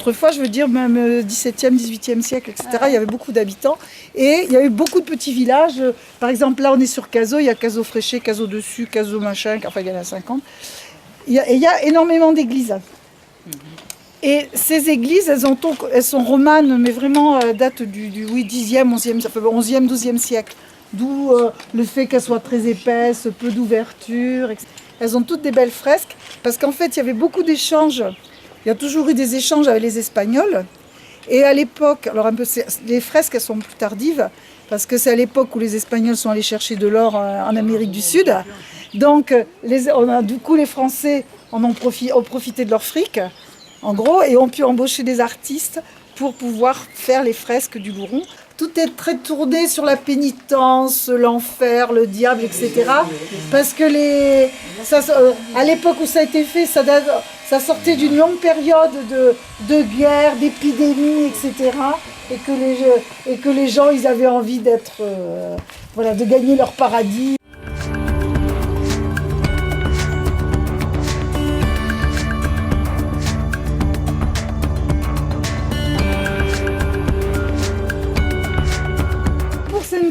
autrefois, je veux dire, même 17e, 18e siècle, etc., il y avait beaucoup d'habitants. Et il y a eu beaucoup de petits villages. Par exemple, là, on est sur Cazaux, il y a Cazaux Fréché, Cazaux Dessus, Cazaux Machin, enfin, il y en a 50. Il y a énormément d'églises. Et ces églises, elles sont romanes, mais vraiment datent du oui, 10e, 11e, enfin, 11e, 12e siècle. D'où le fait qu'elles soient très épaisses, peu d'ouverture, etc. Elles ont toutes des belles fresques, parce qu'en fait, il y avait beaucoup d'échanges. Il y a toujours eu des échanges avec les Espagnols. Et à l'époque, alors un peu, les fresques, elles sont plus tardives, parce que c'est à l'époque où les Espagnols sont allés chercher de l'or en Amérique du Sud. Donc, du coup, les Français ont profité de leur fric, en gros, et ont pu embaucher des artistes pour pouvoir faire les fresques du Louron. Tout est très tourné sur la pénitence, l'enfer, le diable, etc. Parce que à l'époque où ça a été fait, ça sortait d'une longue période de guerre, d'épidémie, etc. Et que les gens, ils avaient envie de gagner leur paradis.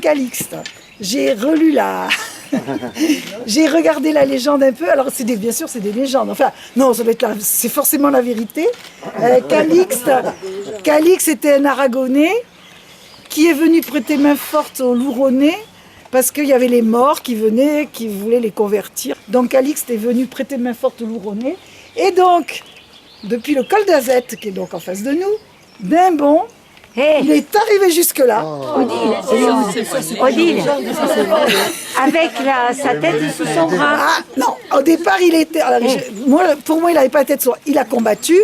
Calixte. J'ai relu j'ai regardé la légende un peu. Alors bien sûr c'est des légendes. Enfin non, c'est forcément la vérité. Calixte était un Aragonais qui est venu prêter main forte aux Louronnais parce qu'il y avait les morts qui venaient, qui voulaient les convertir. Donc Calixte est venu prêter main forte aux Louronnais. Et donc depuis le col d'Azette, qui est donc en face de nous, d'un bond. Hey. Il est arrivé jusque-là. Odile, avec sa tête sous son bras. Ah, non, au départ, il était. Alors, pour moi, il n'avait pas la tête sous. Il a combattu,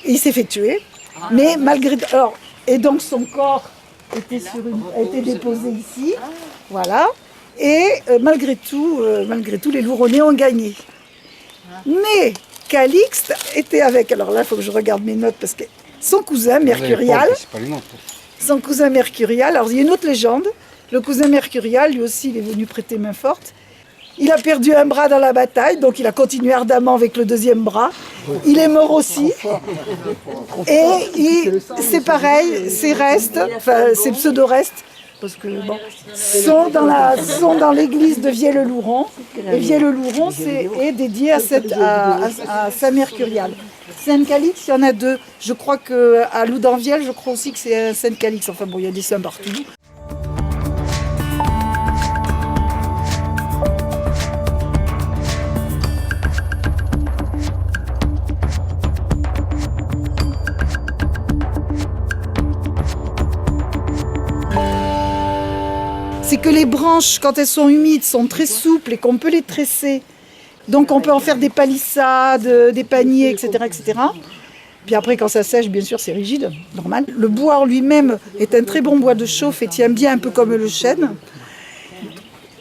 il s'est fait tuer, mais malgré. Alors, et donc son corps a été déposé ici, voilà. Et malgré tout, les Louronnais ont gagné. Mais Calixte était avec. Alors là, il faut que je regarde mes notes parce que. Son cousin Mercurial, alors il y a une autre légende, le cousin Mercurial, lui aussi, il est venu prêter main forte. Il a perdu un bras dans la bataille, donc il a continué ardemment avec le deuxième bras. Il est mort aussi. Et c'est pareil, ses restes, enfin ses pseudo-restes, parce que bon, sont dans l'église de Vielle-le-Louron. Et Vielle-le-Louron est dédié à Saint Mercurial. Saint-Calix, il y en a deux. Je crois qu'à Loudanvielle, je crois aussi que c'est un Saint-Calix. Enfin bon, il y a des saints partout. C'est que les branches, quand elles sont humides, sont très souples et qu'on peut les tresser. Donc on peut en faire des palissades, des paniers, etc., etc. Puis après, quand ça sèche, bien sûr, c'est rigide, normal. Le bois en lui-même est un très bon bois de chauffe et tient bien un peu comme le chêne.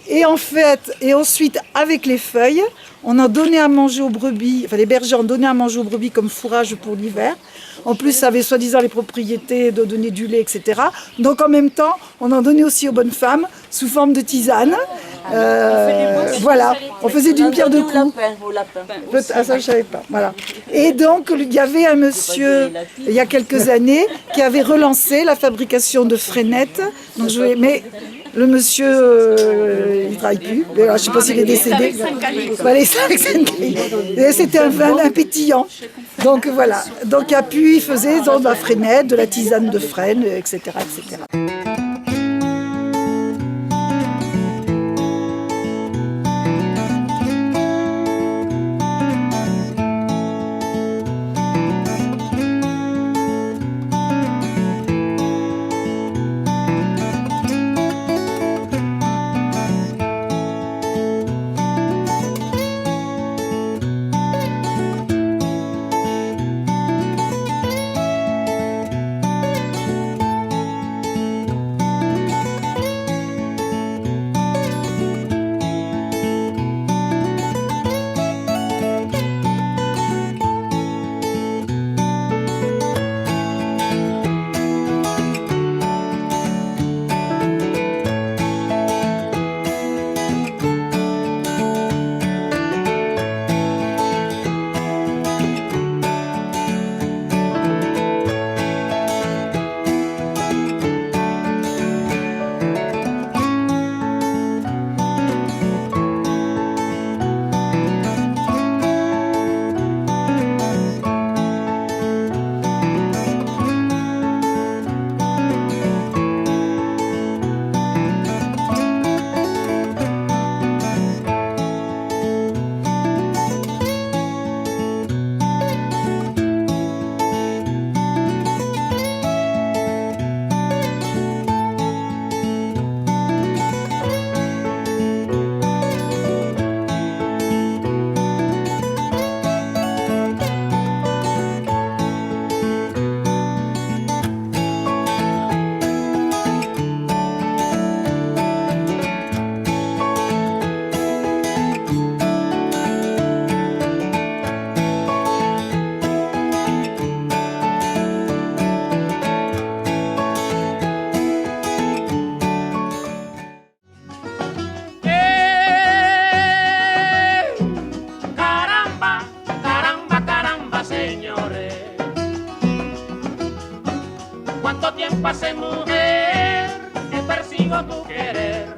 Et en fait, et ensuite, avec les feuilles, on a donné à manger aux brebis, enfin les bergers ont donné à manger aux brebis comme fourrage pour l'hiver. En plus, ça avait soi-disant les propriétés de donner du lait, etc. Donc en même temps, on en donnait aussi aux bonnes femmes sous forme de tisane. Voilà, on faisait d'une pierre deux coups. Ah, ça, je ne savais pas. Voilà. Et donc, il y avait un monsieur, il y a quelques années, qui avait relancé la fabrication de freinettes. Donc, mais le monsieur, il ne travaille plus. Je ne sais pas s'il est décédé. C'était un vin pétillant. Donc, voilà. Donc, il faisait de la freinette, de la tisane de frêne, etc., etc. cuánto tiempo hace mujer que persigo tu querer.